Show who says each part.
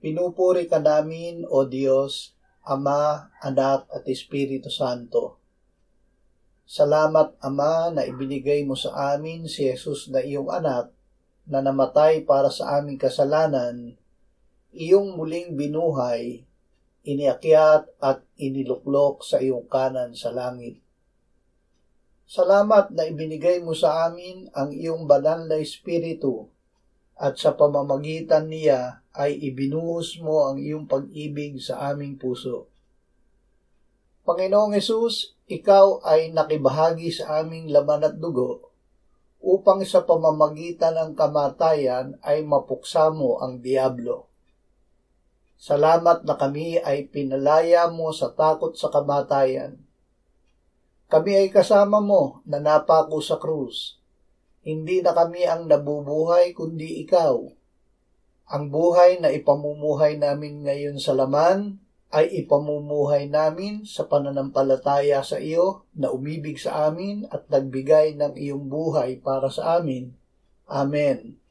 Speaker 1: Pinupuri ka namin, O Diyos, Ama, Anak at Espiritu Santo. Salamat, Ama, na ibinigay mo sa amin si Jesus na iyong anak, na namatay para sa aming kasalanan, iyong muling binuhay, iniakyat at iniluklok sa iyong kanan sa langit. Salamat na ibinigay mo sa amin ang iyong banal na Espiritu, at sa pamamagitan niya ay ibinuhos mo ang iyong pag-ibig sa aming puso. Panginoong Hesus, ikaw ay nakibahagi sa aming laman at dugo, upang sa pamamagitan ng kamatayan ay mapuksa mo ang diablo. Salamat na kami ay pinalaya mo sa takot sa kamatayan. Kami ay kasama mo na napako sa krus. Hindi na kami ang nabubuhay kundi ikaw. Ang buhay na ipamumuhay namin ngayon sa laman ay ipamumuhay namin sa pananampalataya sa iyo na umibig sa amin at nagbigay ng iyong buhay para sa amin. Amen.